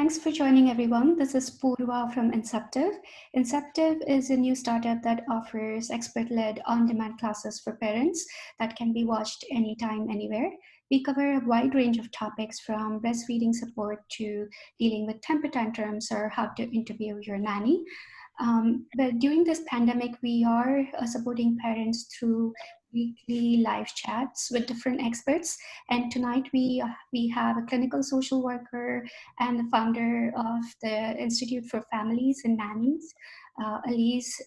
Thanks for joining, everyone. This is Purva from Inceptive. Inceptive is a new startup that offers expert-led on-demand classes for parents that can be watched anytime, anywhere. We cover a wide range of topics from breastfeeding support to dealing with temper tantrums or how to interview your nanny. But during this pandemic, we are supporting parents through weekly live chats with different experts. And tonight we have a clinical social worker and the founder of the Institute for Families and Nannies, Elise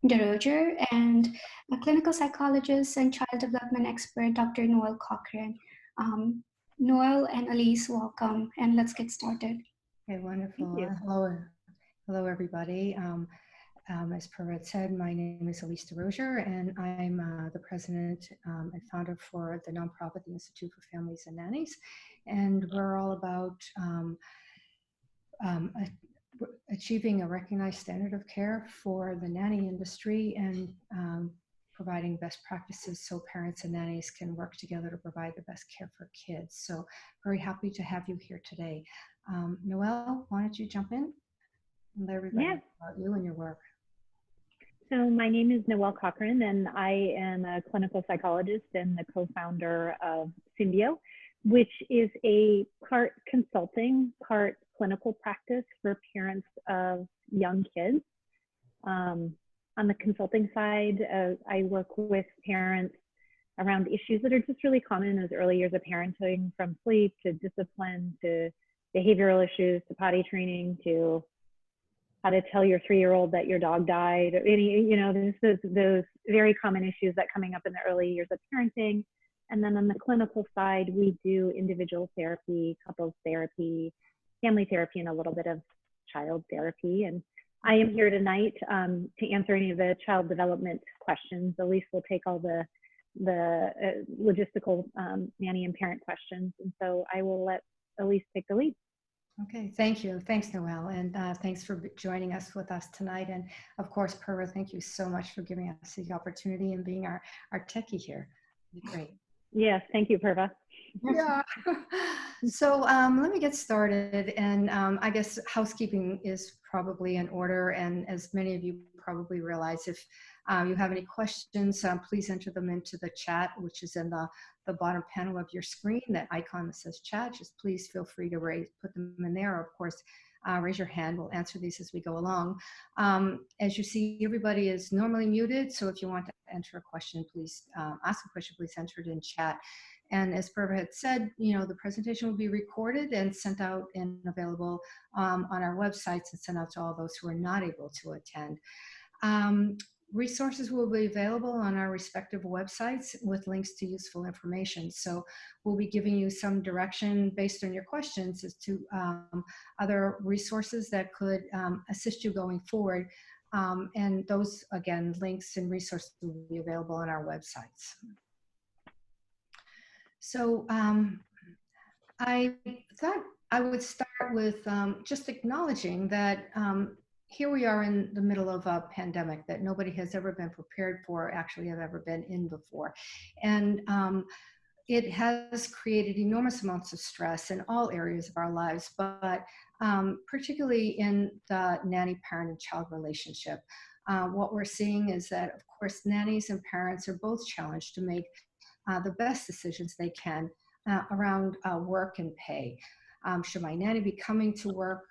DeRoger, and a clinical psychologist and child development expert, Dr. Noel Cochran. Noel and Elise, welcome, and let's get started. Okay, wonderful. Thank you. Hello, everybody. As Parvati said, my name is Elise DeRoger, and I'm the president and founder for the nonprofit, the Institute for Families and Nannies. And we're all about achieving a recognized standard of care for the nanny industry and providing best practices so parents and nannies can work together to provide the best care for kids. So very happy to have you here today. Noelle, why don't you jump in and let everybody know about you and your work. So my name is Noel Cochran, and I am a clinical psychologist and the co-founder of Symbio, which is a part consulting, part clinical practice for parents of young kids. On the consulting side, I work with parents around issues that are just really common in those early years of parenting, from sleep to discipline to behavioral issues to potty training to how to tell your 3-year-old that your dog died. Those very common issues that coming up in the early years of parenting. And then on the clinical side, we do individual therapy, couples therapy, family therapy, and a little bit of child therapy. And I am here tonight to answer any of the child development questions. Elise will take all the logistical nanny and parent questions. And so I will let Elise take the lead. Okay, thank you. Thanks, Noelle, and thanks for joining us with us tonight. And of course, Purva, thank you so much for giving us the opportunity and being our techie here. Great. Yes, thank you, Purva. Yeah. So let me get started. And I guess housekeeping is probably in order. And as many of you probably realize, if you have any questions, please enter them into the chat, which is in the bottom panel of your screen, that icon that says chat. Just please feel free to put them in there. Or of course, raise your hand. We'll answer these as we go along. As you see, everybody is normally muted. So if you want to enter a question, please ask a question, please enter it in chat. And as Purva had said, the presentation will be recorded and sent out and available on our websites and sent out to all those who are not able to attend. Resources will be available on our respective websites with links to useful information. So we'll be giving you some direction based on your questions as to other resources that could assist you going forward. And those, again, links and resources will be available on our websites. So I thought I would start with just acknowledging that here we are in the middle of a pandemic that nobody has ever been prepared for, actually have ever been in before. And it has created enormous amounts of stress in all areas of our lives, but particularly in the nanny-parent and child relationship. What we're seeing is that, of course, nannies and parents are both challenged to make the best decisions they can around work and pay. Should my nanny be coming to work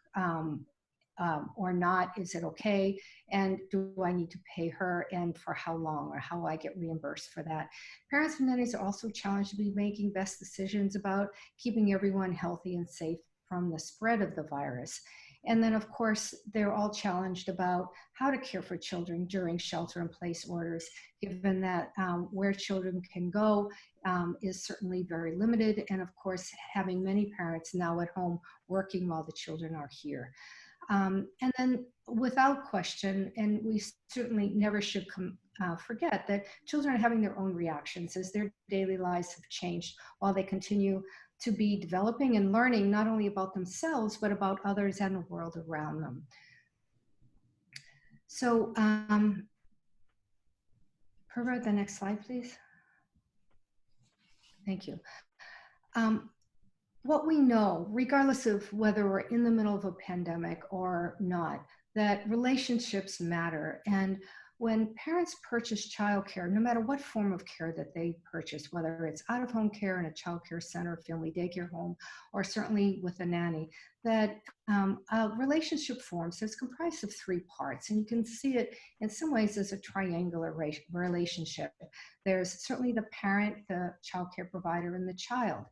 or not? Is it okay? And do I need to pay her, and for how long, or how I get reimbursed for that? Parents and nannies are also challenged to be making best decisions about keeping everyone healthy and safe from the spread of the virus. And then, of course, they're all challenged about how to care for children during shelter-in-place orders, given that where children can go is certainly very limited. And of course, having many parents now at home working while the children are here. And then, without question, and we certainly never should forget that children are having their own reactions as their daily lives have changed while they continue to be developing and learning not only about themselves, but about others and the world around them. So, Purva, the next slide, please. Thank you. what we know, regardless of whether we're in the middle of a pandemic or not, that relationships matter. And when parents purchase childcare, no matter what form of care that they purchase, whether it's out-of-home care in a childcare center, family daycare home, or certainly with a nanny, that a relationship forms that's comprised of three parts. And you can see it in some ways as a triangular relationship. There's certainly the parent, the childcare provider, and the child.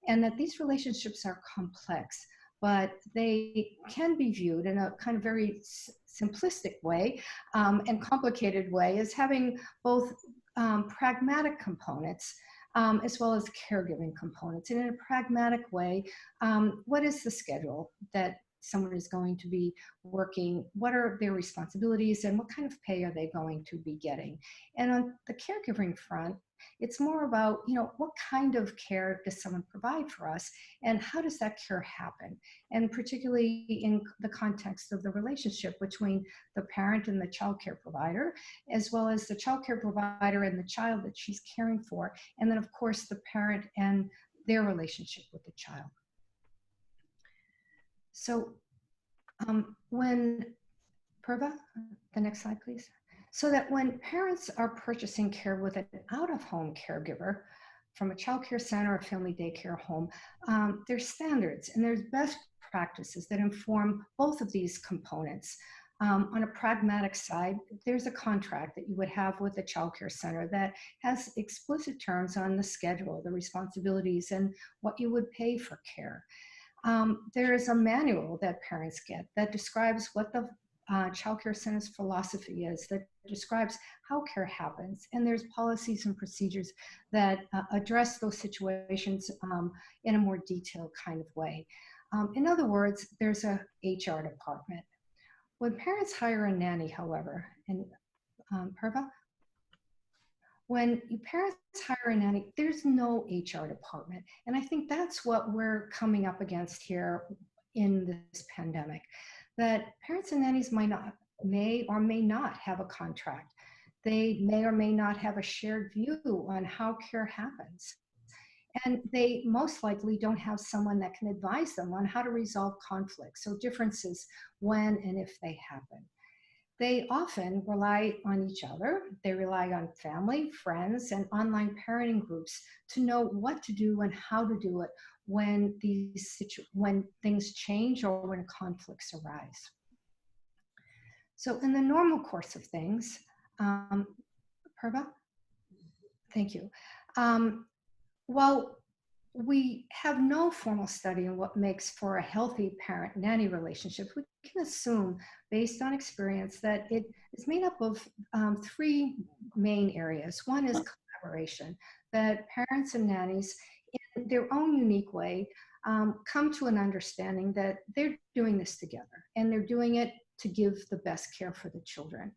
And that these relationships are complex, but they can be viewed in a kind of very simplistic way and complicated way as having both pragmatic components as well as caregiving components. And in a pragmatic way, what is the schedule that someone is going to be working? What are their responsibilities and what kind of pay are they going to be getting? And on the caregiving front, it's more about, what kind of care does someone provide for us and how does that care happen? And particularly in the context of the relationship between the parent and the child care provider, as well as the child care provider and the child that she's caring for. And then of course, the parent and their relationship with the child. So when, Purva, the next slide, please. So that when parents are purchasing care with an out-of-home caregiver from a child care center or family daycare home, there's standards and there's best practices that inform both of these components. On a pragmatic side, there's a contract that you would have with the child care center that has explicit terms on the schedule, the responsibilities, and what you would pay for care. There is a manual that parents get that describes what the child care center's philosophy is, that describes how care happens. And there's policies and procedures that address those situations in a more detailed kind of way. In other words, there's a HR department. When parents hire a nanny, however, and Purva, when parents hire a nanny, there's no HR department. And I think that's what we're coming up against here in this pandemic, that parents and nannies may or may not have a contract. They may or may not have a shared view on how care happens. And they most likely don't have someone that can advise them on how to resolve conflicts, so differences when and if they happen. They often rely on each other. They rely on family, friends, and online parenting groups to know what to do and how to do it when things change or when conflicts arise. So in the normal course of things, Purva? Thank you. While we have no formal study on what makes for a healthy parent-nanny relationship, we can assume, based on experience, that it is made up of three main areas. One is collaboration, that parents and nannies, in their own unique way, come to an understanding that they're doing this together, and they're doing it to give the best care for the children.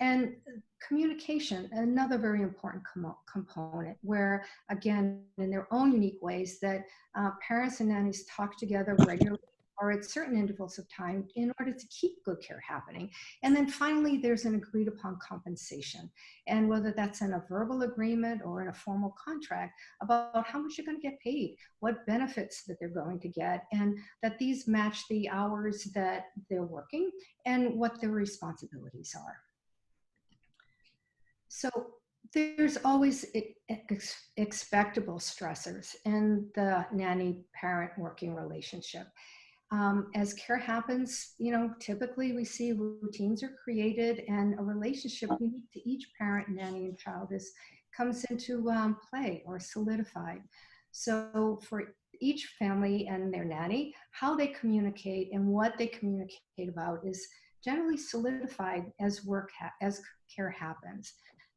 And communication, another very important component, where again, in their own unique ways, that parents and nannies talk together regularly or at certain intervals of time in order to keep good care happening. And then finally, there's an agreed upon compensation. And whether that's in a verbal agreement or in a formal contract about how much you're going to get paid, what benefits that they're going to get, and that these match the hours that they're working and what their responsibilities are. So there's always expectable stressors in the nanny-parent working relationship. As care happens, typically we see routines are created and a relationship unique to each parent, nanny, and child comes into play or solidified. So for each family and their nanny, how they communicate and what they communicate about is generally solidified as care happens.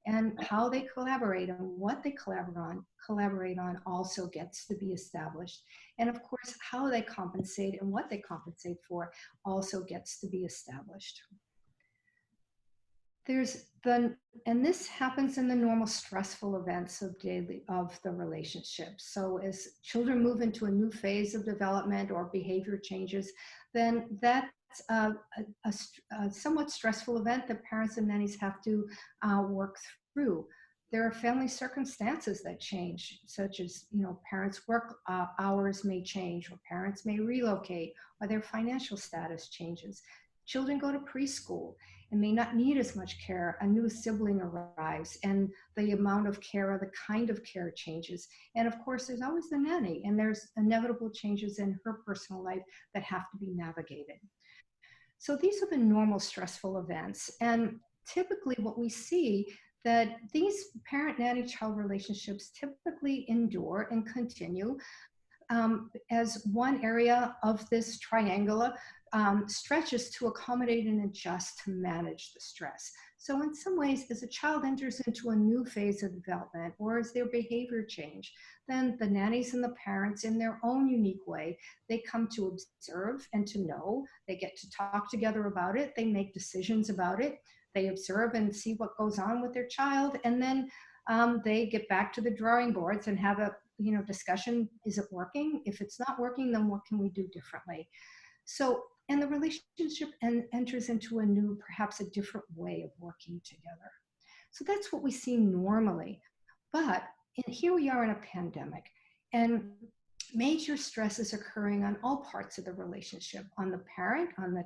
And how they collaborate and what they collaborate on also gets to be established. And of course, how they compensate and what they compensate for also gets to be established. And this happens in the normal stressful events of the relationship. So as children move into a new phase of development or behavior changes, then that's a somewhat stressful event that parents and nannies have to work through. there are family circumstances that change, such as, parents' work hours may change, or parents may relocate, or their financial status changes. Children go to preschool and may not need as much care. A new sibling arrives, and the amount of care or the kind of care changes. And of course, there's always the nanny, and there's inevitable changes in her personal life that have to be navigated. So these are the normal stressful events. And typically what we see that these parent-nanny-child relationships typically endure and continue as one area of this triangular stretches to accommodate and adjust to manage the stress. So in some ways, as a child enters into a new phase of development, or as their behavior change, then the nannies and the parents, in their own unique way, they come to observe and to know. They get to talk together about it. They make decisions about it. They observe and see what goes on with their child, and then they get back to the drawing boards and have a discussion. Is it working? If it's not working, then what can we do differently? So, and the relationship enters into a new, perhaps a different way of working together. So that's what we see normally. But here we are in a pandemic, and major stress is occurring on all parts of the relationship, on the parent, on the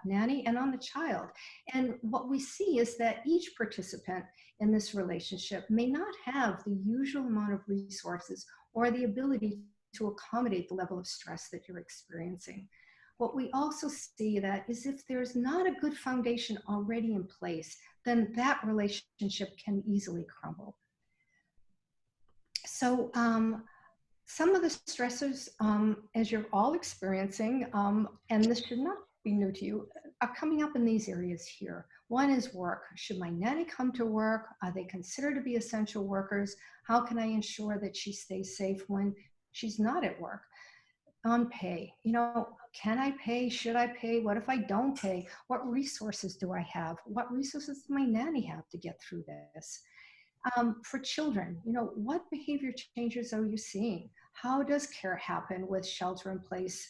nanny, and on the child. And what we see is that each participant in this relationship may not have the usual amount of resources or the ability to accommodate the level of stress that you're experiencing. What we also see that is if there's not a good foundation already in place, then that relationship can easily crumble. So some of the stressors, as you're all experiencing, and this should not be new to you, are coming up in these areas here. One is work. Should my nanny come to work? Are they considered to be essential workers? How can I ensure that she stays safe when she's not at work? On pay, can I pay? Should I pay? What if I don't pay? What resources do I have? What resources does my nanny have to get through this? For children, what behavior changes are you seeing? How does care happen with shelter-in-place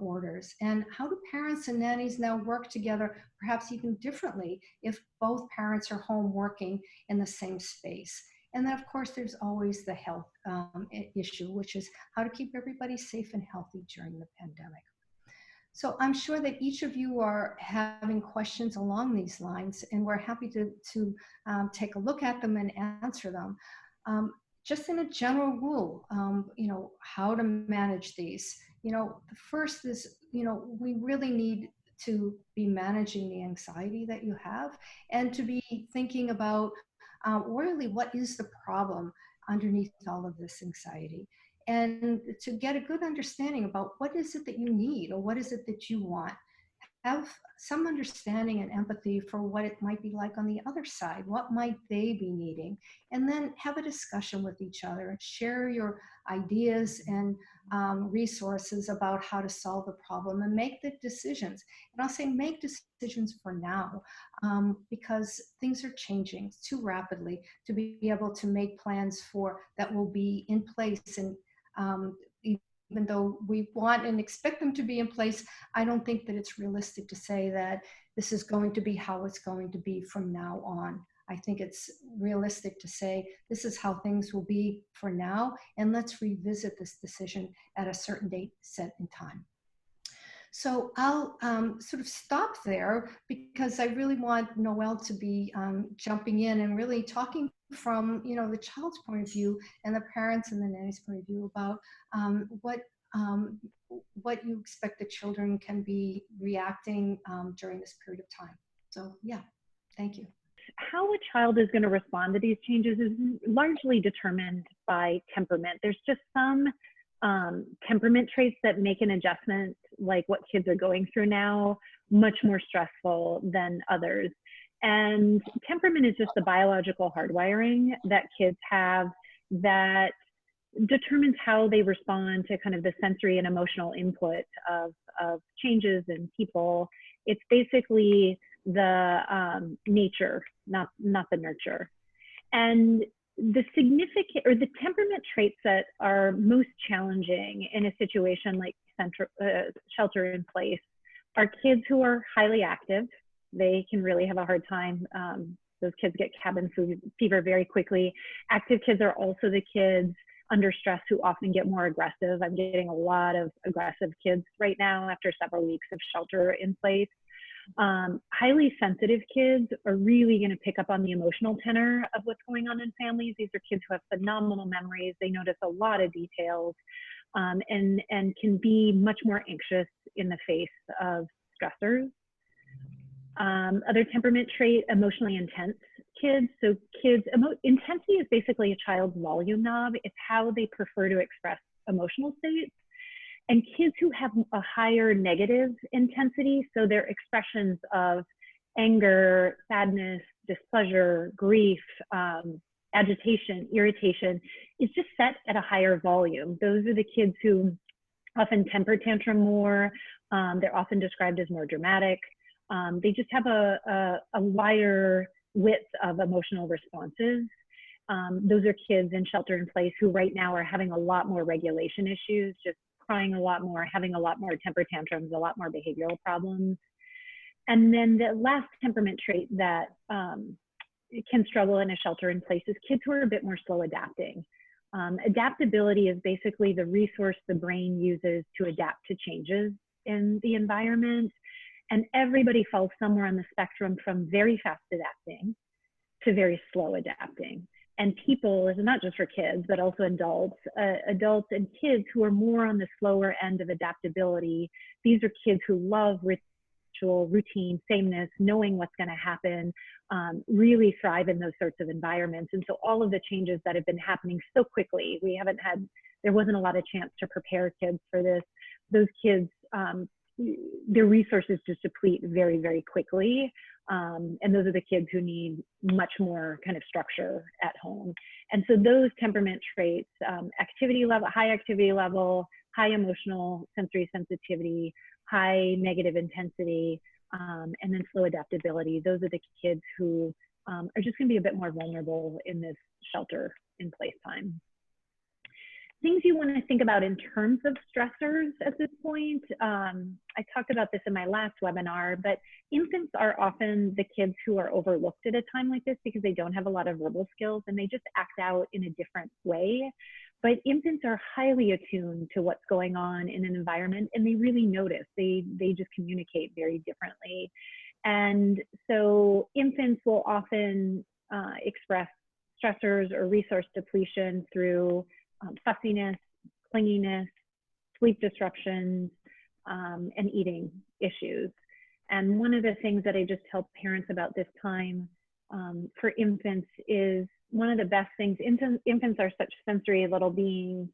orders? And how do parents and nannies now work together, perhaps even differently, if both parents are home working in the same space? And then, of course, there's always the health issue, which is how to keep everybody safe and healthy during the pandemic. So I'm sure that each of you are having questions along these lines, and we're happy to take a look at them and answer them. Just in a general rule, how to manage these. The first is, we really need to be managing the anxiety that you have, and to be thinking about really what is the problem underneath all of this anxiety, and to get a good understanding about what is it that you need, or what is it that you want. Have some understanding and empathy for what it might be like on the other side. What might they be needing? And then have a discussion with each other and share your ideas and resources about how to solve the problem, and make the decisions. And I'll say make decisions for now, because things are changing too rapidly to be able to make plans for that will be in place. And even though we want and expect them to be in place, I don't think that it's realistic to say that this is going to be how it's going to be from now on. I think it's realistic to say this is how things will be for now, and let's revisit this decision at a certain date set in time. So I'll sort of stop there, because I really want Noelle to be jumping in and really talking from the child's point of view and the parents and the nanny's point of view about what you expect the children can be reacting during this period of time. So yeah, thank you. How a child is going to respond to these changes is largely determined by temperament. There's just some temperament traits that make an adjustment, like what kids are going through now, much more stressful than others. And temperament is just the biological hardwiring that kids have that determines how they respond to kind of the sensory and emotional input of changes in people. It's basically the nature, not the nurture. And the significant, or the temperament traits that are most challenging in a situation like shelter in place are kids who are highly active. They can really have a hard time Those kids get cabin fever very quickly. Active kids are also the kids under stress who often get more aggressive. I'm getting a lot of aggressive kids right now after several weeks of shelter in place. Highly sensitive kids are really going to pick up on the emotional tenor of what's going on in families. These are kids who have phenomenal memories. They notice a lot of details, and can be much more anxious in the face of stressors. Other temperament trait, emotionally intense kids. So kids, intensity is basically a child's volume knob. It's how they prefer to express emotional states. And kids who have a higher negative intensity, so their expressions of anger, sadness, displeasure, grief, agitation, irritation, is just set at a higher volume. Those are the kids who often temper tantrum more. They're often described as more dramatic. They just have a wider width of emotional responses. Those are kids in shelter in place who right now are having a lot more regulation issues, just crying a lot more, having a lot more temper tantrums, a lot more behavioral problems. And then the last temperament trait that can struggle in a shelter in place is kids who are a bit more slow adapting. Adaptability is basically the resource the brain uses to adapt to changes in the environment. And everybody falls somewhere on the spectrum from very fast adapting to very slow adapting. And people, it's not just for kids, but also adults and kids who are more on the slower end of adaptability. These are kids who love ritual, routine, sameness, knowing what's going to happen, really thrive in those sorts of environments. And so all of the changes that have been happening so quickly, there wasn't a lot of chance to prepare kids for this. Those kids, their resources just deplete very, very quickly. And those are the kids who need much more kind of structure at home. And so those temperament traits, activity level, high activity level, high emotional sensory sensitivity, high negative intensity, and then slow adaptability, those are the kids who are just going to be a bit more vulnerable in this shelter in place time. Things you want to think about in terms of stressors at this point. I talked about this in my last webinar, but infants are often the kids who are overlooked at a time like this because they don't have a lot of verbal skills and they just act out in a different way. But infants are highly attuned to what's going on in an environment and they really notice. They just communicate very differently. And so infants will often express stressors or resource depletion through fussiness, clinginess, sleep disruptions, and eating issues. And one of the things that I just tell parents about this time for infants is one of the best things. Infants are such sensory little beings.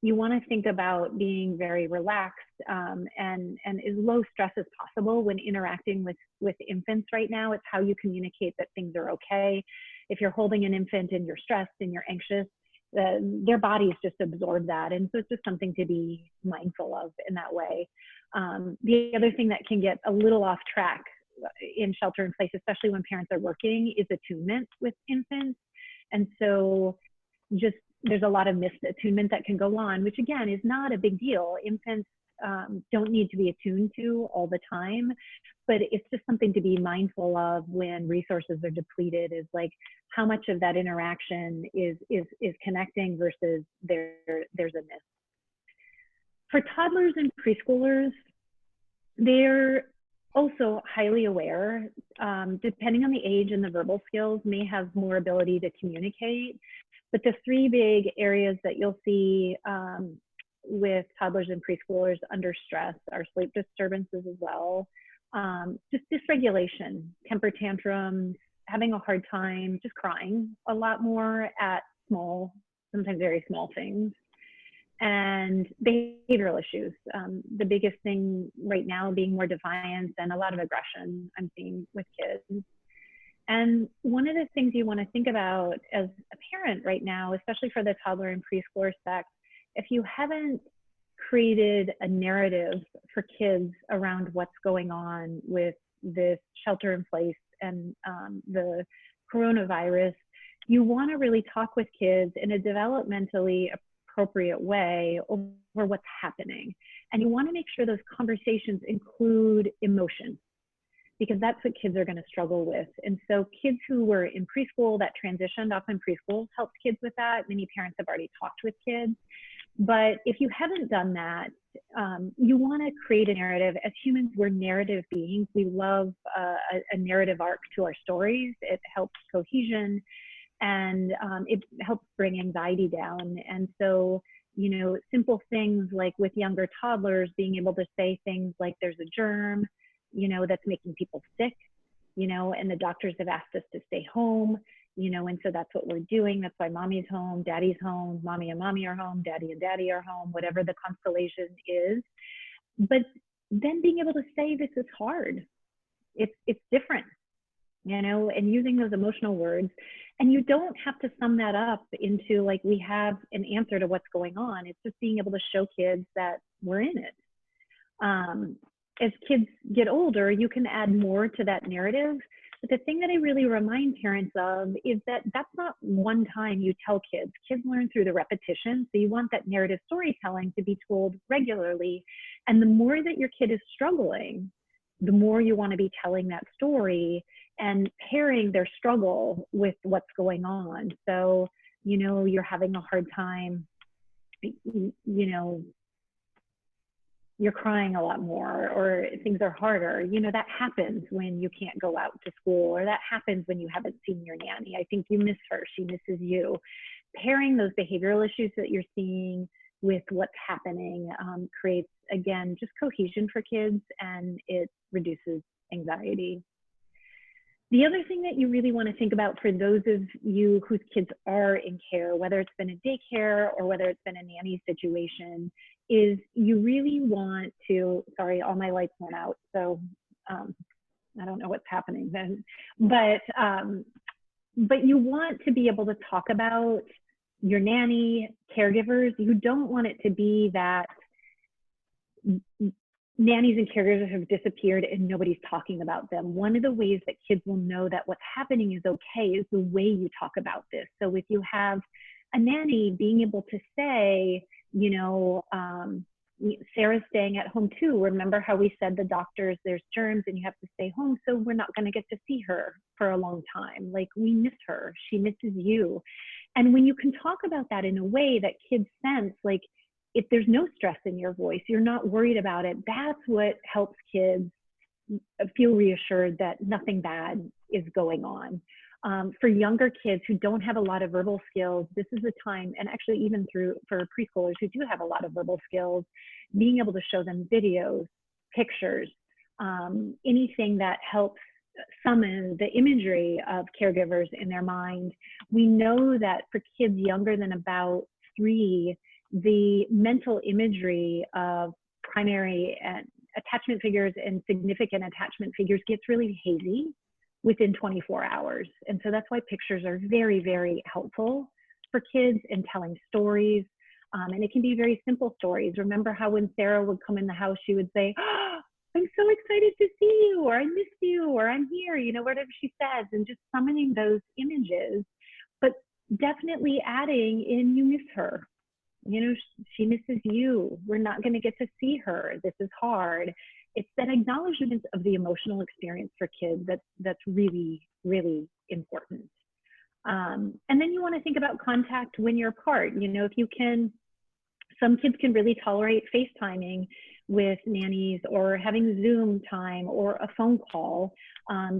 You want to think about being very relaxed and as low stress as possible when interacting with infants right now. It's how you communicate that things are okay. If you're holding an infant and you're stressed and you're anxious, their bodies just absorb that. And so it's just something to be mindful of in that way. The other thing that can get a little off track in shelter in place, especially when parents are working, is attunement with infants. And so just there's a lot of missed attunement that can go on, which again is not a big deal. Infants don't need to be attuned to all the time, but it's just something to be mindful of when resources are depleted, is like how much of that interaction is connecting versus there's a miss. For toddlers and preschoolers, they're also highly aware, depending on the age and the verbal skills, may have more ability to communicate. But the three big areas that you'll see with toddlers and preschoolers under stress are sleep disturbances as well, just dysregulation, temper tantrums, having a hard time, just crying a lot more at small, sometimes very small things, and behavioral issues. The biggest thing right now being more defiance and a lot of aggression I'm seeing with kids. And one of the things you want to think about as a parent right now, especially for the toddler and preschooler spec, if you haven't created a narrative for kids around what's going on with this shelter in place and the coronavirus, you want to really talk with kids in a developmentally appropriate way over what's happening. And you want to make sure those conversations include emotion. because that's what kids are going to struggle with. And so kids who were in preschool that transitioned, often preschool helps kids with that. Many parents have already talked with kids. But if you haven't done that, you want to create a narrative. As humans, we're narrative beings. We love a narrative arc to our stories. It helps cohesion, and it helps bring anxiety down. And so, you know, simple things like with younger toddlers, being able to say things like there's a germ, you know, that's making people sick, you know, and the doctors have asked us to stay home, you know, and so that's what we're doing. That's why mommy's home, daddy's home, mommy and mommy are home, daddy and daddy are home, whatever the constellation is. But then being able to say this is hard, it's different, you know, and using those emotional words. And you don't have to sum that up into like, we have an answer to what's going on. It's just being able to show kids that we're in it. As kids get older, you can add more to that narrative. But the thing that I really remind parents of is that that's not one time you tell kids. Kids learn through the repetition. So you want that narrative storytelling to be told regularly. And the more that your kid is struggling, the more you want to be telling that story and pairing their struggle with what's going on. So, you know, you're having a hard time, you know, you're crying a lot more, or things are harder. You know, that happens when you can't go out to school, or that happens when you haven't seen your nanny. I think you miss her, she misses you. Pairing those behavioral issues that you're seeing with what's happening creates, again, just cohesion for kids, and it reduces anxiety. The other thing that you really want to think about for those of you whose kids are in care, whether it's been a daycare or whether it's been a nanny situation, is you really want to, sorry, all my lights went out, so I don't know what's happening then, but you want to be able to talk about your nanny, caregivers. You don't want it to be that nannies and caregivers have disappeared and nobody's talking about them. One of the ways that kids will know that what's happening is okay is the way you talk about this. So if you have a nanny, being able to say, you know, Sarah's staying at home too. Remember how we said the doctors, there's germs and you have to stay home, so we're not going to get to see her for a long time. Like, we miss her, she misses you. And when you can talk about that in a way that kids sense, like, if there's no stress in your voice, you're not worried about it, that's what helps kids feel reassured that nothing bad is going on. For younger kids who don't have a lot of verbal skills, this is a time, and actually even for preschoolers who do have a lot of verbal skills, being able to show them videos, pictures, anything that helps summon the imagery of caregivers in their mind. We know that for kids younger than about 3, the mental imagery of primary attachment figures and significant attachment figures gets really hazy within 24 hours. And so that's why pictures are very, very helpful for kids in telling stories. And it can be very simple stories. Remember how when Sarah would come in the house, she would say, oh, I'm so excited to see you, or I miss you, or I'm here, you know, whatever she says, and just summoning those images, but definitely adding in, you miss her. You know, she misses you. We're not going to get to see her. This is hard. It's that acknowledgement of the emotional experience for kids that's really, really important. And then you want to think about contact when you're apart. You know, if you can, some kids can really tolerate FaceTiming with nannies, or having Zoom time or a phone call.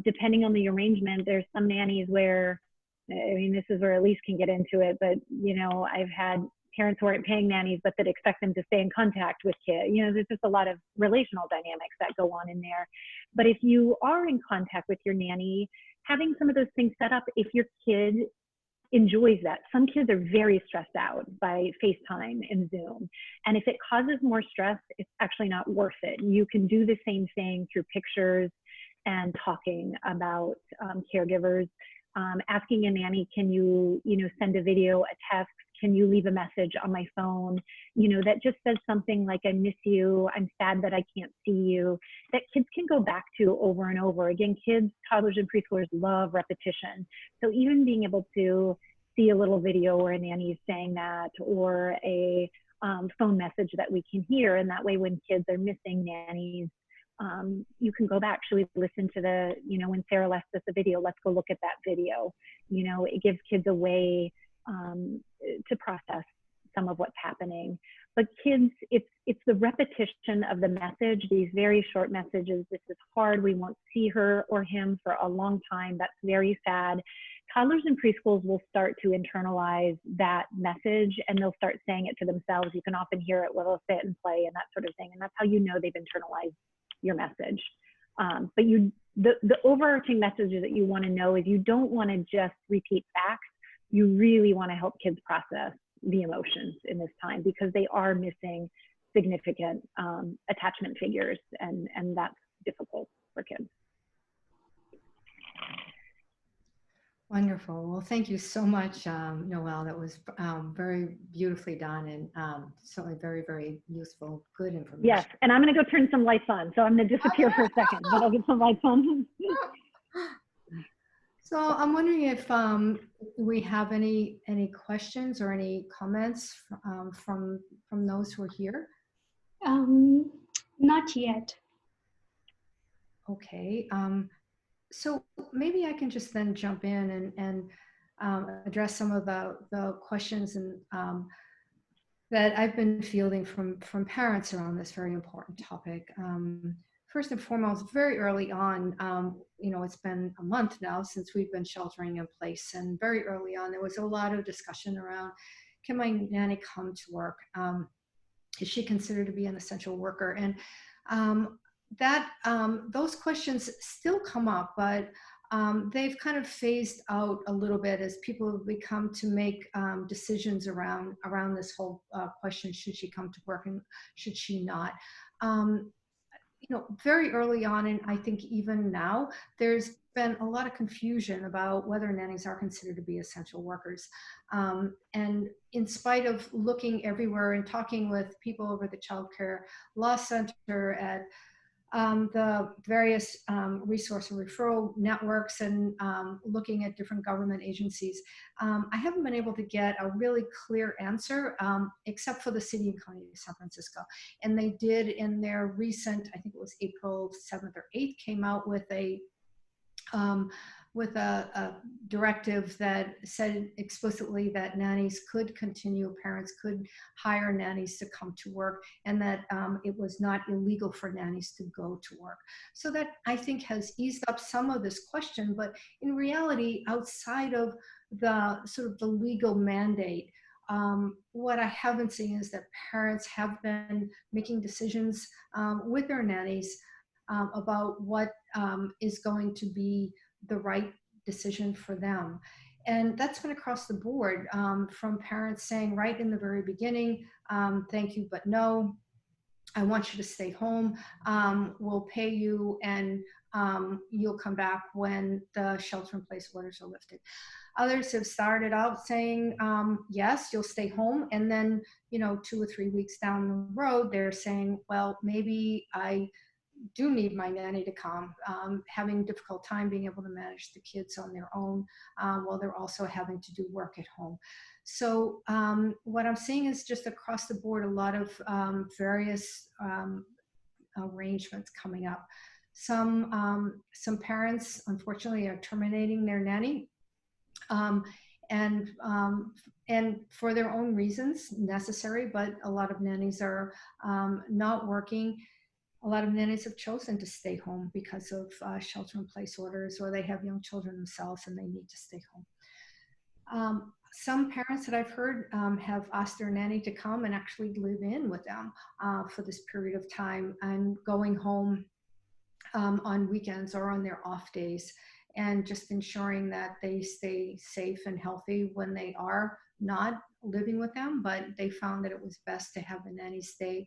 Depending on the arrangement, there's some nannies where, I mean, this is where Elise can get into it, but, you know, I've had parents who aren't paying nannies, but that expect them to stay in contact with kids. You know, there's just a lot of relational dynamics that go on in there. But if you are in contact with your nanny, having some of those things set up, if your kid enjoys that. Some kids are very stressed out by FaceTime and Zoom. And if it causes more stress, it's actually not worth it. You can do the same thing through pictures and talking about caregivers. Asking a nanny, can you send a video, a text? Can you leave a message on my phone? You know, that just says something like, I miss you, I'm sad that I can't see you, that kids can go back to over and over. Again, kids, toddlers, and preschoolers love repetition. So even being able to see a little video where a nanny is saying that, or a phone message that we can hear, and that way when kids are missing nannies, You can go back, actually listen to the, when Sarah left us a video, let's go look at that video. It gives kids a way to process some of what's happening. But kids, it's the repetition of the message, these very short messages. This is hard. We won't see her or him for a long time. That's very sad. Toddlers and preschools will start to internalize that message, and they'll start saying it to themselves. You can often hear it where they'll sit and play and that sort of thing. And that's how you know they've internalized your message. But the overarching message that you want to know is you don't want to just repeat facts. You really want to help kids process the emotions in this time, because they are missing significant attachment figures, and that's difficult for kids. Wonderful. Well, thank you so much, Noelle. That was very beautifully done, and certainly very, very useful, good information. Yes, and I'm going to go turn some lights on. So I'm going to disappear for a second, but I'll get some lights on. So I'm wondering if we have any questions or any comments from those who are here. Not yet. Okay. So maybe I can just then jump in and address some of the questions and that I've been fielding from parents around this very important topic. First and foremost, very early on, it's been a month now since we've been sheltering in place, and very early on there was a lot of discussion around, can my nanny come to work? Is she considered to be an essential worker? And those questions still come up, but they've kind of phased out a little bit as people have become to make decisions around this whole question: should she come to work and should she not? Very early on, and I think even now, there's been a lot of confusion about whether nannies are considered to be essential workers. And in spite of looking everywhere and talking with people over the Childcare Law Center, at the various resource and referral networks, and looking at different government agencies, I haven't been able to get a really clear answer, except for the City and County of San Francisco. And they did, in their recent, I think it was April 7th or 8th, came out with a directive that said explicitly that nannies could continue, parents could hire nannies to come to work, and that it was not illegal for nannies to go to work. So that, I think, has eased up some of this question. But in reality, outside of the sort of the legal mandate, what I haven't seen is that parents have been making decisions with their nannies about what is going to be the right decision for them. And that's been across the board, from parents saying right in the very beginning, thank you, but no, I want you to stay home, we'll pay you, and you'll come back when the shelter-in-place orders are lifted. Others have started out saying, yes, you'll stay home. And then, 2 or 3 weeks down the road, they're saying, well, maybe I do need my nanny to come, having a difficult time being able to manage the kids on their own, while they're also having to do work at home. So what I'm seeing is just across the board, a lot of various arrangements coming up. Some parents, unfortunately, are terminating their nanny, and for their own reasons, necessary, but a lot of nannies are not working. A lot of nannies have chosen to stay home because of shelter-in-place orders, or they have young children themselves and they need to stay home. Some parents that I've heard have asked their nanny to come and actually live in with them for this period of time, and going home on weekends or on their off days, and just ensuring that they stay safe and healthy when they are not living with them. But they found that it was best to have the nanny stay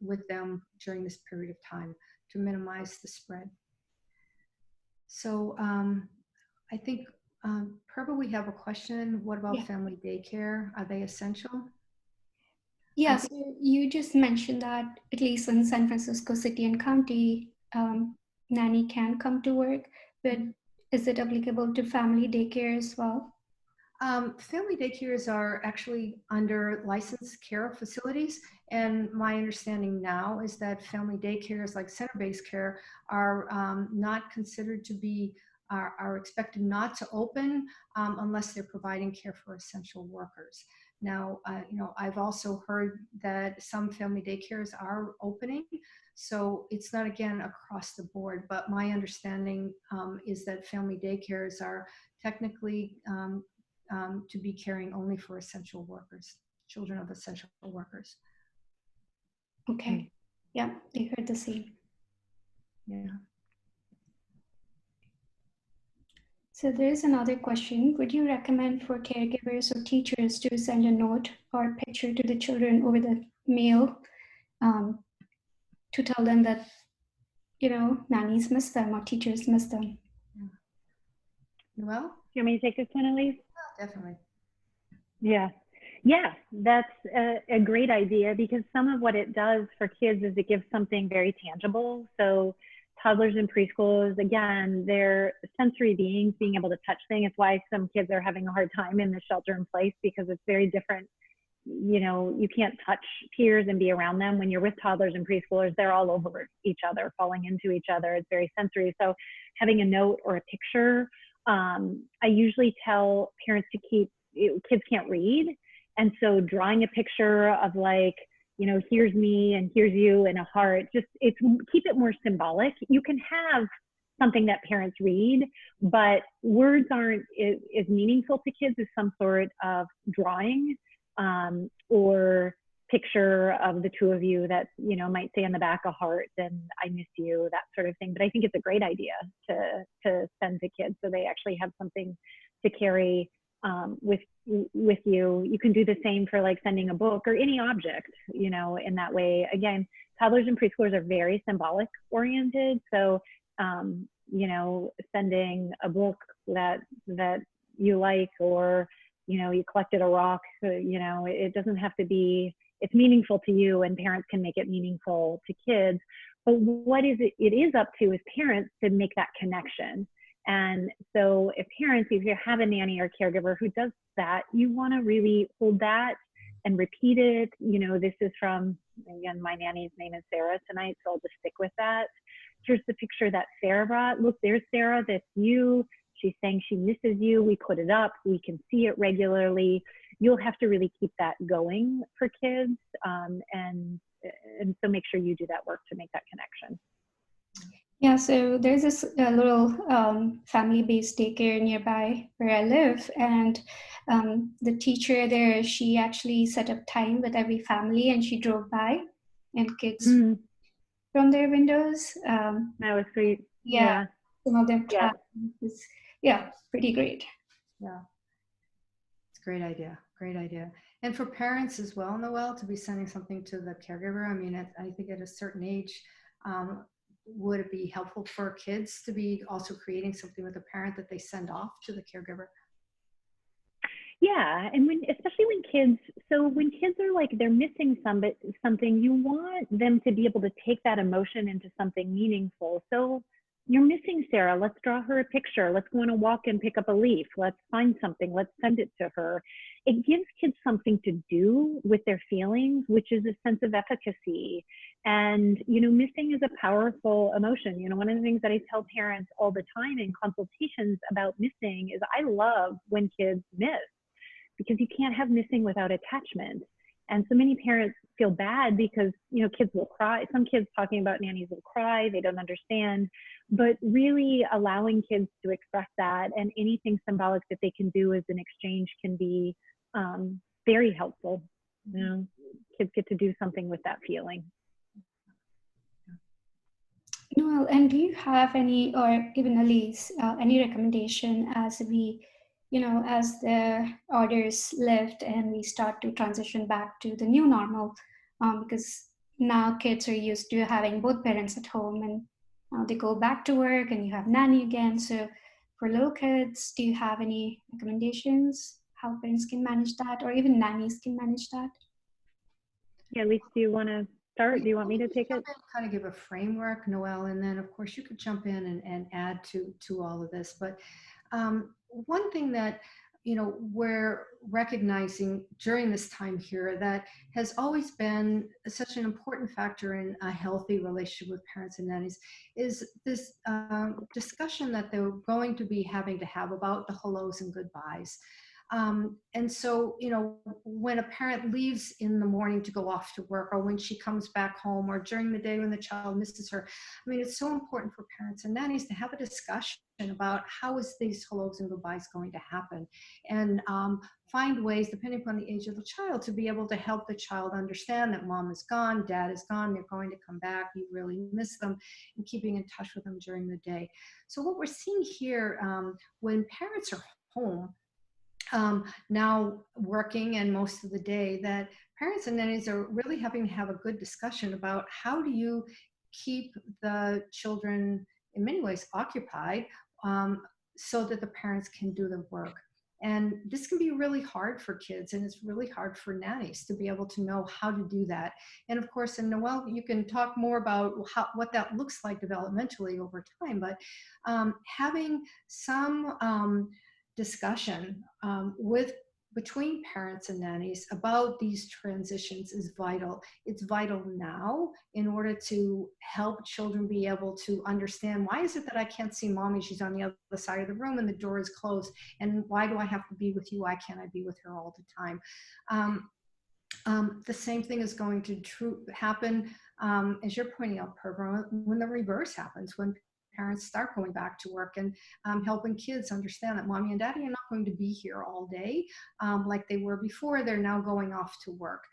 with them during this period of time to minimize the spread. So I think, Purva, we have a question. What about family daycare? Are they essential? Yeah, so you just mentioned that at least in San Francisco City and County, nanny can come to work, but is it applicable to family daycare as well? Family daycares are actually under licensed care facilities, and my understanding now is that family daycares like center-based care are not considered to be, are expected not to open unless they're providing care for essential workers. Now, I've also heard that some family daycares are opening, so it's not, again, across the board, but my understanding is that family daycares are technically to be caring only for essential workers, children of essential workers. Okay. Yeah, I heard the same. Yeah. So there's another question. Would you recommend for caregivers or teachers to send a note or picture to the children over the mail to tell them that, nannies miss them or teachers miss them? Well, Do you want me to take this one, Elise? definitely. Yeah. Yeah, that's a great idea, because some of what it does for kids is it gives something very tangible. So toddlers and preschoolers, again, they're sensory beings, being able to touch things. It's why some kids are having a hard time in the shelter in place, because it's very different. You can't touch peers and be around them. When you're with toddlers and preschoolers, they're all over each other, falling into each other. It's very sensory. So having a note or a picture, I usually tell parents to keep, kids can't read. And so drawing a picture of, like, here's me and here's you and a heart, keep it more symbolic. You can have something that parents read, but words aren't as meaningful to kids as some sort of drawing or picture of the two of you that, might say on the back a heart and I miss you, that sort of thing. But I think it's a great idea to send to kids, so they actually have something to carry with you. You can do the same for, like, sending a book or any object, in that way. Again, toddlers and preschoolers are very symbolic oriented. So, sending a book that you like, or, you collected a rock, it doesn't have to be, it's meaningful to you, and parents can make it meaningful to kids. But what it is up to is parents to make that connection. And so if you have a nanny or caregiver who does that, you want to really hold that and repeat it. This is from, again, my nanny's name is Sarah tonight, so I'll just stick with that. Here's the picture that Sarah brought. Look, there's Sarah, that's you. She's saying she misses you. We put it up. We can see it regularly. You'll have to really keep that going for kids. And so make sure you do that work to make that connection. Yeah, so there's this little family-based daycare nearby where I live, and the teacher there, she actually set up time with every family, and she drove by, and kids from their windows. That was sweet. Yeah, some of them classes. Yeah, pretty great. Yeah, it's a great idea. Great idea. And for parents as well, Noelle, to be sending something to the caregiver. I mean, I think at a certain age, would it be helpful for kids to be also creating something with a parent that they send off to the caregiver? Yeah, and especially when kids are like, they're missing something, you want them to be able to take that emotion into something meaningful. So you're missing Sarah, let's draw her a picture. Let's go on a walk and pick up a leaf. Let's find something. Let's send it to her. It gives kids something to do with their feelings, which is a sense of efficacy. And, missing is a powerful emotion. One of the things that I tell parents all the time in consultations about missing is I love when kids miss, because you can't have missing without attachment. And so many parents feel bad because, kids will cry. Some kids talking about nannies will cry, they don't understand. But really allowing kids to express that, and anything symbolic that they can do as an exchange can be very helpful. Kids get to do something with that feeling. Noelle, and do you have any, or even Elise, any recommendation as as the orders lift and we start to transition back to the new normal, because now kids are used to having both parents at home, and they go back to work and you have nanny again. So for little kids, do you have any recommendations how parents can manage that, or even nannies can manage that? Yeah, Elise, do you want to start? Do you want me to take it? Kind of give a framework, Noelle, and then of course you could jump in and add to all of this. But one thing that we're recognizing during this time here that has always been such an important factor in a healthy relationship with parents and nannies is this discussion that they're going to be having to have about the hellos and goodbyes. And so, when a parent leaves in the morning to go off to work, or when she comes back home, or during the day when the child misses her, I mean, it's so important for parents and nannies to have a discussion about how is these hellos and goodbyes going to happen, and find ways, depending upon the age of the child, to be able to help the child understand that mom is gone, dad is gone, they're going to come back, you really miss them, and keeping in touch with them during the day. So what we're seeing here, when parents are home, now working and most of the day, that parents and nannies are really having to have a good discussion about how do you keep the children in many ways occupied, so that the parents can do the work. And this can be really hard for kids, and it's really hard for nannies to be able to know how to do that. And of course, and Noelle, you can talk more about what that looks like developmentally over time, but having some discussion between parents and nannies about these transitions is vital. It's vital now in order to help children be able to understand, why is it that I can't see mommy? She's on the other side of the room and the door is closed. And why do I have to be with you? Why can't I be with her all the time? The same thing is going to happen, as you're pointing out, Purva, when the reverse happens, when parents start going back to work, and helping kids understand that mommy and daddy are not going to be here all day like they were before. They're now going off to work,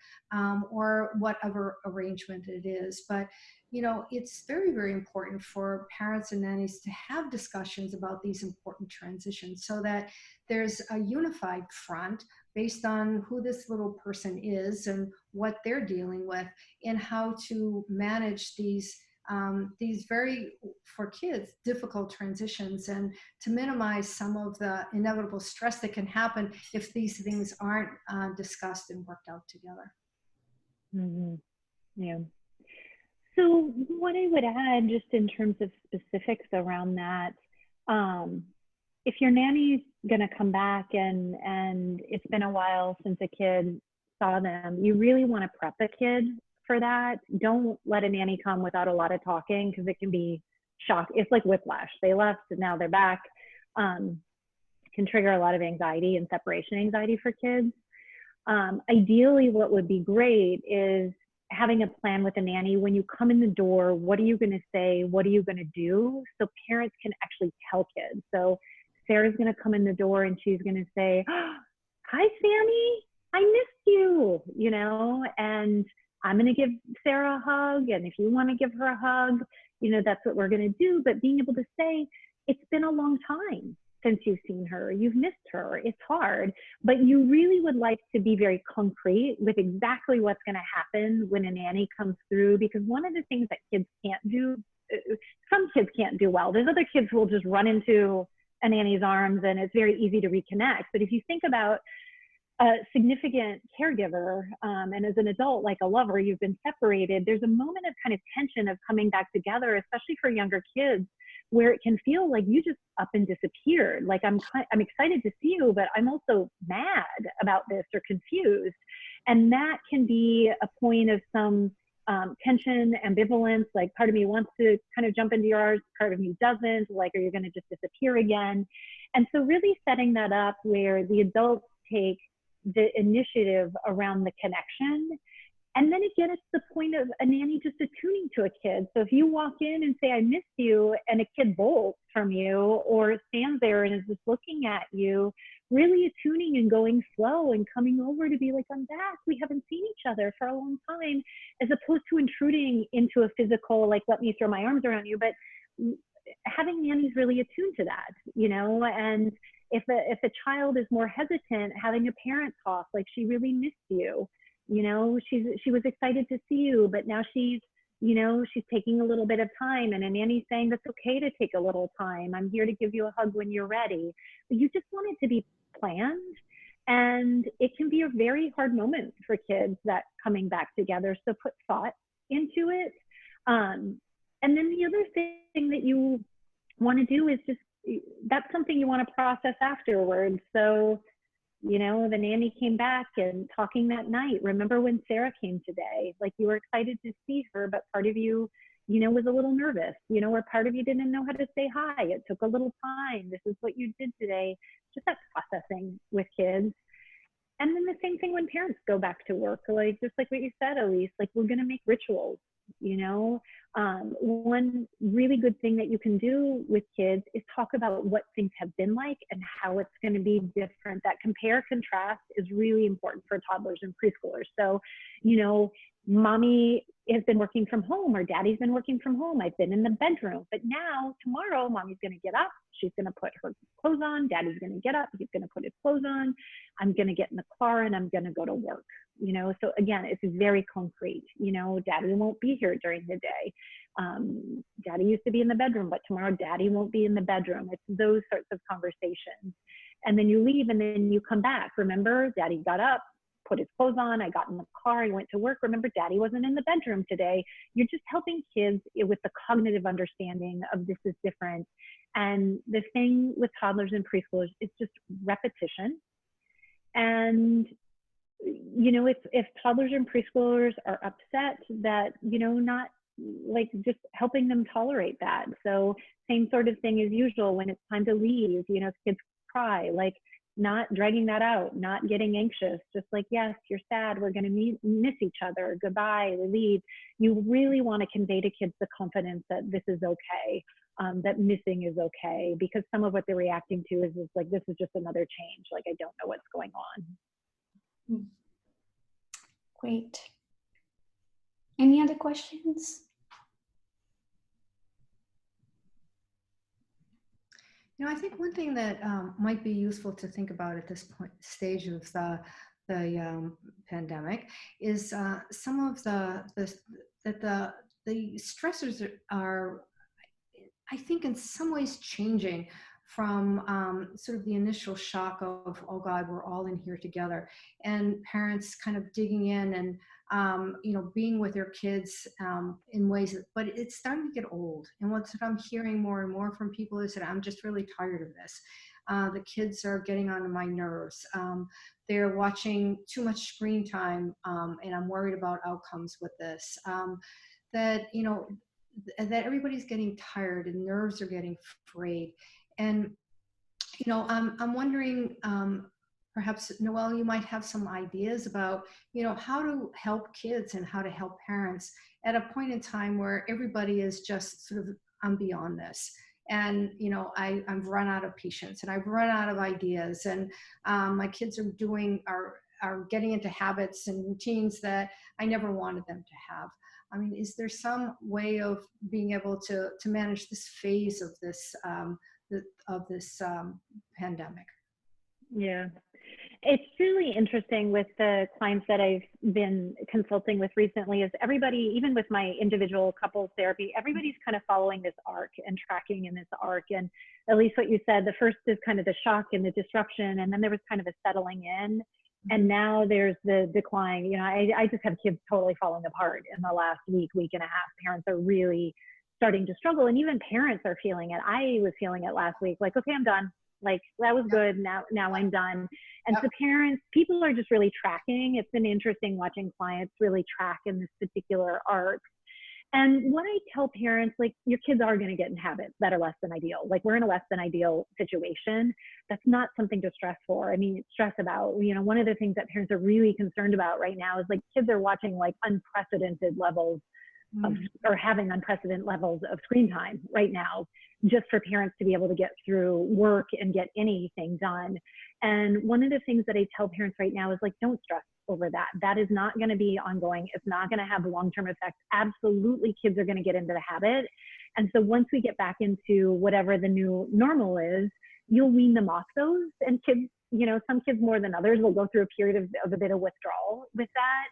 or whatever arrangement it is. But it's very, very important for parents and nannies to have discussions about these important transitions, so that there's a unified front based on who this little person is and what they're dealing with, and how to manage these very, for kids, difficult transitions, and to minimize some of the inevitable stress that can happen if these things aren't discussed and worked out together. Mm-hmm. Yeah. So what I would add, just in terms of specifics around that, if your nanny's going to come back and it's been a while since a kid saw them, you really want to prep a kid for that. Don't let a nanny come without a lot of talking, because it can be shock. It's like whiplash. They left and now they're back. Can trigger a lot of anxiety and separation anxiety for kids. Ideally, what would be great is having a plan with a nanny. When you come in the door, what are you going to say? What are you going to do? So parents can actually tell kids. So Sarah's going to come in the door and she's going to say, oh, hi, Sammy, I missed you, and I'm going to give Sarah a hug. And if you want to give her a hug, that's what we're going to do. But being able to say, it's been a long time since you've seen her, you've missed her, it's hard, but you really would like to be very concrete with exactly what's going to happen when a nanny comes through. Because one of the things that kids can't do, some kids can't do well, there's other kids who will just run into a nanny's arms and it's very easy to reconnect. But if you think about a significant caregiver, and as an adult, like a lover, you've been separated, there's a moment of kind of tension of coming back together, especially for younger kids, where it can feel like you just up and disappeared. Like I'm excited to see you, but I'm also mad about this or confused. And that can be a point of some tension, ambivalence, like part of me wants to kind of jump into your arms, part of me doesn't, like, are you going to just disappear again? And so really setting that up where the adults take the initiative around the connection. And then again, it's the point of a nanny just attuning to a kid. So if you walk in and say, I missed you, and a kid bolts from you or stands there and is just looking at you, really attuning and going slow and coming over to be like, I'm back, we haven't seen each other for a long time, as opposed to intruding into a physical, like, let me throw my arms around you. But having nannies really attuned to that, and if a child is more hesitant, having a parent talk, like, she really missed you. She was excited to see you, but now she's taking a little bit of time, and a nanny's saying that's okay to take a little time. I'm here to give you a hug when you're ready. But you just want it to be planned, and it can be a very hard moment for kids, that coming back together. So put thought into it. And then the other thing that you want to do is just, that's something you want to process afterwards. So You know, the nanny came back and talking that night. Remember when Sarah came today? Like, you were excited to see her, but part of you, you know, was a little nervous, you know, or part of you didn't know how to say hi. It took a little time. This is what you did today. Just that processing with kids. And then the same thing when parents go back to work, like just like what you said, Elise, like we're going to make rituals, you know. One really good thing that you can do with kids is talk about what things have been like and how it's going to be different. That compare contrast is really important for toddlers and preschoolers. So, you know, mommy has been working from home or daddy's been working from home. I've been in the bedroom, but now tomorrow mommy's going to get up. She's going to put her clothes on. Daddy's going to get up. He's going to put his clothes on. I'm going to get in the car and I'm going to go to work. You know, so again, it's very concrete. You know, daddy won't be here during the day. Daddy used to be in the bedroom, but tomorrow daddy won't be in the bedroom. It's those sorts of conversations. And then you leave and then you come back. Remember, daddy got up, put his clothes on. I got in the car. I went to work. Remember, daddy wasn't in the bedroom today. You're just helping kids with the cognitive understanding of this is different. And the thing with toddlers and preschoolers is just repetition. And, you know, if toddlers and preschoolers are upset, that, you know, not like just helping them tolerate that. So same sort of thing as usual when it's time to leave, you know, if kids cry, like not dragging that out, not getting anxious, just like, yes, you're sad, we're going to miss each other, goodbye, we leave. You really want to convey to kids the confidence that this is okay. That missing is okay, because some of what they're reacting to is like, this is just another change. Like, I don't know what's going on. Great. Any other questions? You know, I think one thing that might be useful to think about at this stage of the pandemic is some of the stressors are, I think, in some ways changing from sort of the initial shock of, oh God, we're all in here together, and parents kind of digging in and you know, being with their kids in ways but it's starting to get old. And what I'm hearing more and more from people is that I'm just really tired of this. The kids are getting on my nerves. They're watching too much screen time, and I'm worried about outcomes with this. That, you know, that everybody's getting tired and nerves are getting frayed. And, you know, I'm wondering, perhaps, Noelle, you might have some ideas about, you know, how to help kids and how to help parents at a point in time where everybody is just sort of, I'm beyond this. And, you know, I've run out of patience and I've run out of ideas, and my kids are getting into habits and routines that I never wanted them to have. I mean, is there some way of being able to manage this phase of this pandemic? Yeah. It's really interesting with the clients that I've been consulting with recently is everybody, even with my individual couples therapy, everybody's kind of following this arc and tracking in this arc. And at least what you said, the first is kind of the shock and the disruption, and then there was kind of a settling in. And now there's the decline. You know, I just have kids totally falling apart in the last week and a half. Parents are really starting to struggle, and even parents are feeling it. I was feeling it last week, like, okay, I'm done. Like, that was good. Now I'm done. And so parents, people are just really tracking. It's been interesting watching clients really track in this particular arc. And what I tell parents, like, your kids are going to get in habits that are less than ideal. Like, we're in a less than ideal situation. That's not something to stress for. I mean, stress about, you know, one of the things that parents are really concerned about right now is like kids are watching like unprecedented levels of, or having unprecedented levels of screen time right now, just for parents to be able to get through work and get anything done. And one of the things that I tell parents right now is like, don't stress over that. That is not going to be ongoing. It's not going to have long-term effects. Absolutely, kids are going to get into the habit. And so once we get back into whatever the new normal is, you'll wean them off those. And kids, you know, some kids more than others will go through a period of a bit of withdrawal with that.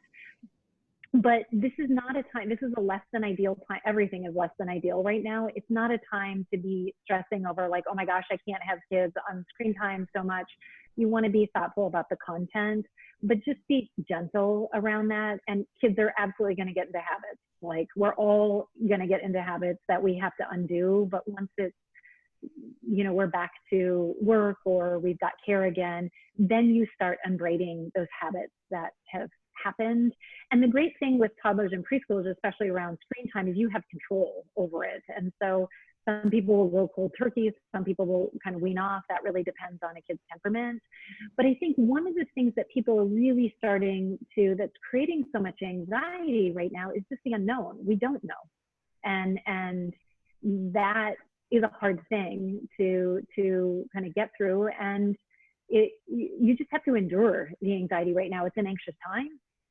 But this is not a time, this is a less than ideal time. Everything is less than ideal right now. It's not a time to be stressing over like, oh my gosh, I can't have kids on screen time so much. You want to be thoughtful about the content, but just be gentle around that. And kids are absolutely going to get into habits. Like, we're all going to get into habits that we have to undo. But once it's we're back to work or we've got care again, then you start unbraiding those habits that have happened. And the great thing with toddlers and preschoolers, especially around screen time, is you have control over it. And so some people will go cold turkey, some people will kind of wean off. That really depends on a kid's temperament. But I think one of the things that people are really starting to, that's creating so much anxiety right now, is just the unknown. We don't know. And that is a hard thing to kind of get through. And you just have to endure the anxiety right now. It's an anxious time.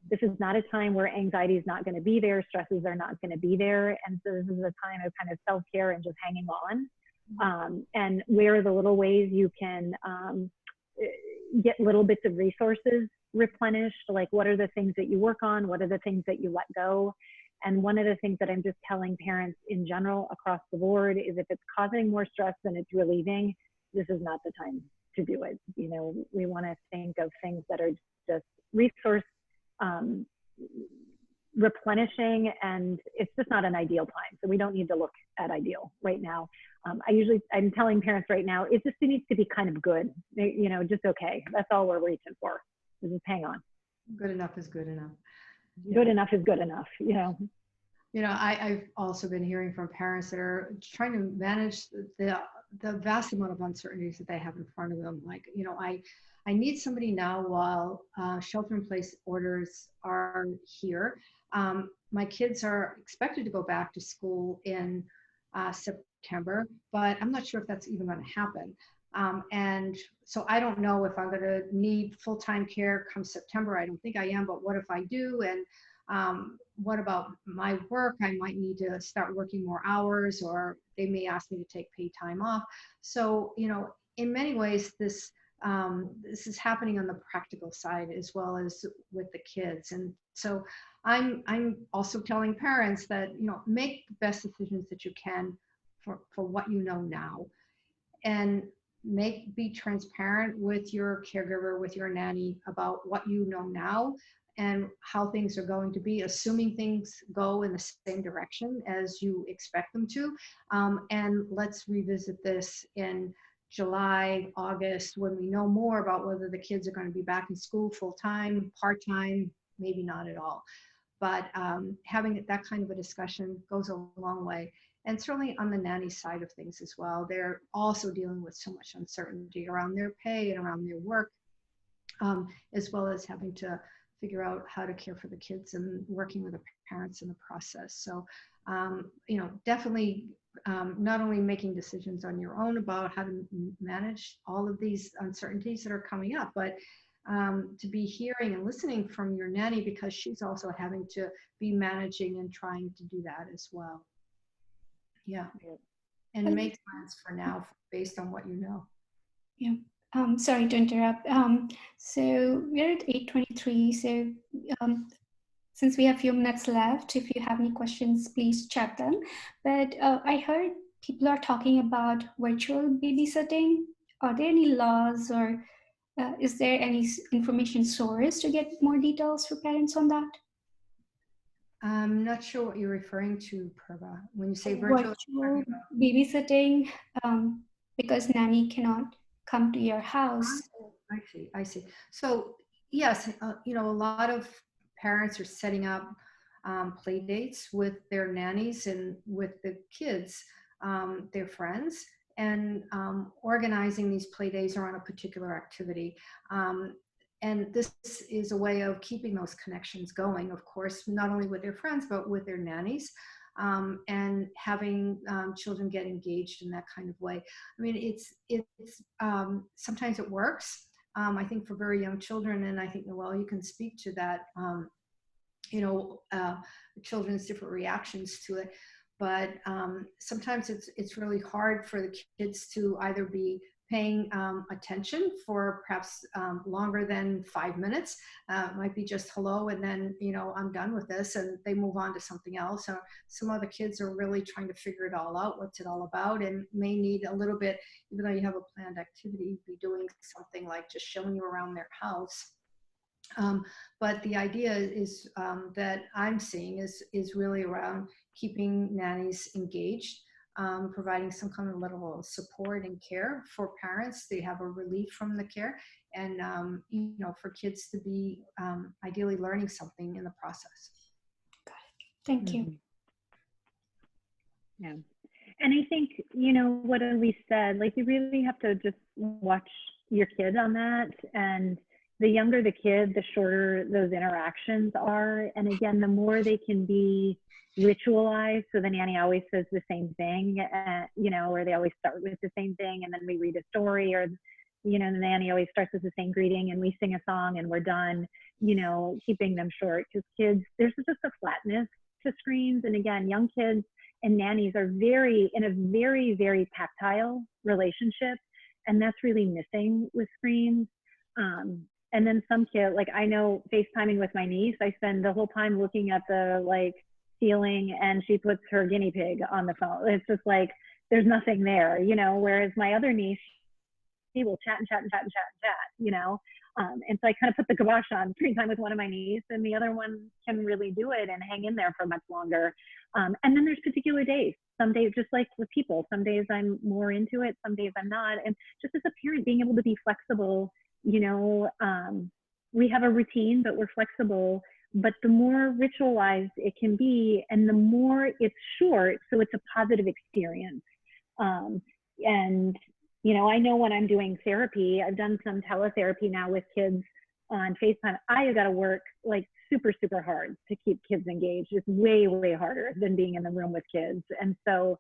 This is not a time where anxiety is not going to be there, stresses are not going to be there. And so this is a time of kind of self-care and just hanging on. And where are the little ways you can get little bits of resources replenished? Like, what are the things that you work on? What are the things that you let go? And one of the things that I'm just telling parents in general across the board is, if it's causing more stress than it's relieving, this is not the time to do it. We want to think of things that are just resource replenishing, and it's just not an ideal time. So we don't need to look at ideal right now. I'm telling parents right now, it just needs to be kind of good, just okay. That's all we're reaching for. Just hang on. Good enough is good enough. Yeah. Good enough is good enough, I've also been hearing from parents that are trying to manage the vast amount of uncertainties that they have in front of them. Like, I need somebody now while shelter-in-place orders are here. My kids are expected to go back to school in September, but I'm not sure if that's even going to happen. And so I don't know if I'm going to need full-time care come September. I don't think I am, but what if I do? And what about my work? I might need to start working more hours, or they may ask me to take paid time off. So, in many ways, this is happening on the practical side as well as with the kids. And so I'm also telling parents that, make the best decisions that you can for what you know now, and be transparent with your caregiver, with your nanny, about what you know now and how things are going to be, assuming things go in the same direction as you expect them to. And let's revisit this in July, August, when we know more about whether the kids are going to be back in school full-time, part-time, maybe not at all. But having that kind of a discussion goes a long way. And certainly on the nanny side of things as well, they're also dealing with so much uncertainty around their pay and around their work, as well as having to figure out how to care for the kids and working with the parents in the process. So, definitely not only making decisions on your own about how to manage all of these uncertainties that are coming up, but to be hearing and listening from your nanny, because she's also having to be managing and trying to do that as well. Yeah. And make plans for now based on what you know. Yeah. Sorry to interrupt. So we're at 8:23. So since we have a few minutes left, if you have any questions, please chat them. But I heard people are talking about virtual babysitting. Are there any laws, or is there any information source to get more details for parents on that? I'm not sure what you're referring to, Purva. When you say virtual babysitting, because nanny cannot come to your house. I see. So yes, a lot of parents are setting up play dates with their nannies and with the kids, their friends, and organizing these play days around a particular activity. And this is a way of keeping those connections going, of course, not only with their friends, but with their nannies, and having children get engaged in that kind of way. I mean, it's sometimes it works. I think for very young children, and I think, Noelle, you can speak to that, children's different reactions to it. But sometimes it's really hard for the kids to either be paying attention for perhaps longer than 5 minutes. It might be just hello, and then, I'm done with this, and they move on to something else. Or some other kids are really trying to figure it all out, what's it all about, and may need a little bit, even though you have a planned activity, be doing something like just showing you around their house. But the idea is that I'm seeing is really around keeping nannies engaged, providing some kind of level of support and care for parents. They have a relief from the care, and you know, for kids to be ideally learning something in the process. Got it. Thank you. Yeah. And I think, you know, what Elise said, like, you really have to just watch your kid on that. And the younger the kid, the shorter those interactions are. And again, the more they can be ritualized. So the nanny always says the same thing, you know, or they always start with the same thing, and then we read a story, or, you know, the nanny always starts with the same greeting, and we sing a song and we're done, you know, keeping them short. Because kids, there's just a flatness to screens. And again, young kids and nannies are in a very, very tactile relationship. And that's really missing with screens. And then some kid, like, I know FaceTiming with my niece, I spend the whole time looking at the like ceiling, and she puts her guinea pig on the phone. It's just like, there's nothing there, you know, whereas my other niece, she will chat and chat and chat and chat and chat, you know. And so I kind of put the kibosh on screen time with one of my nieces, and the other one can really do it and hang in there for much longer. And then there's particular days. Some days, just like with people, some days I'm more into it, some days I'm not. And just as a parent, being able to be flexible, you know, we have a routine, but we're flexible. But the more ritualized it can be, and the more it's short, so it's a positive experience. And you know, I know when I'm doing therapy, I've done some teletherapy now with kids on FaceTime. I have got to work like super, super hard to keep kids engaged. It's way, way harder than being in the room with kids. And so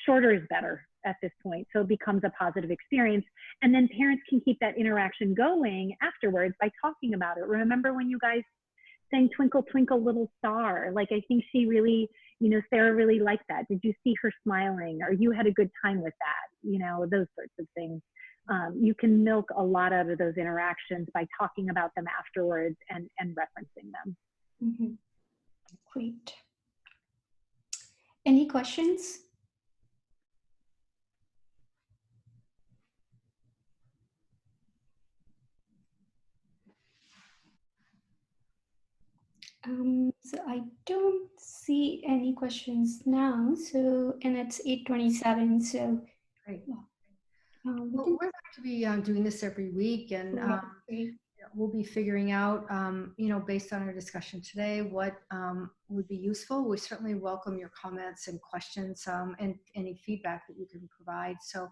shorter is better at this point. So it becomes a positive experience. And then parents can keep that interaction going afterwards by talking about it. Remember when you guys sang Twinkle, Twinkle, Little Star? Like, I think she really, you know, Sarah really liked that. Did you see her smiling? Or you had a good time with that? You know, those sorts of things. You can milk a lot out of those interactions by talking about them afterwards and referencing them. Mm-hmm. Great. Any questions? So I don't see any questions now. So, and it's 8:27. So, Great. well, Well, we're going to be doing this every week, and we'll be figuring out, you know, based on our discussion today, what would be useful. We certainly welcome your comments and questions and any feedback that you can provide. So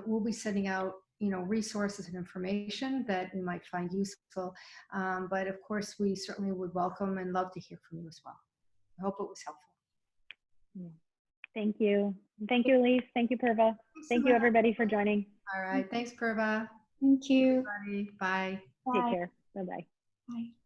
we'll be sending out, you know, resources and information that you might find useful. But of course, we certainly would welcome and love to hear from you as well. I hope it was helpful. Yeah. Thank you. Thank you, Elise. Thank you, Purva. Thank you, everybody, for joining. All right. Thanks, Purva. Thank you. Everybody. Bye. Take care. Bye-bye. Bye.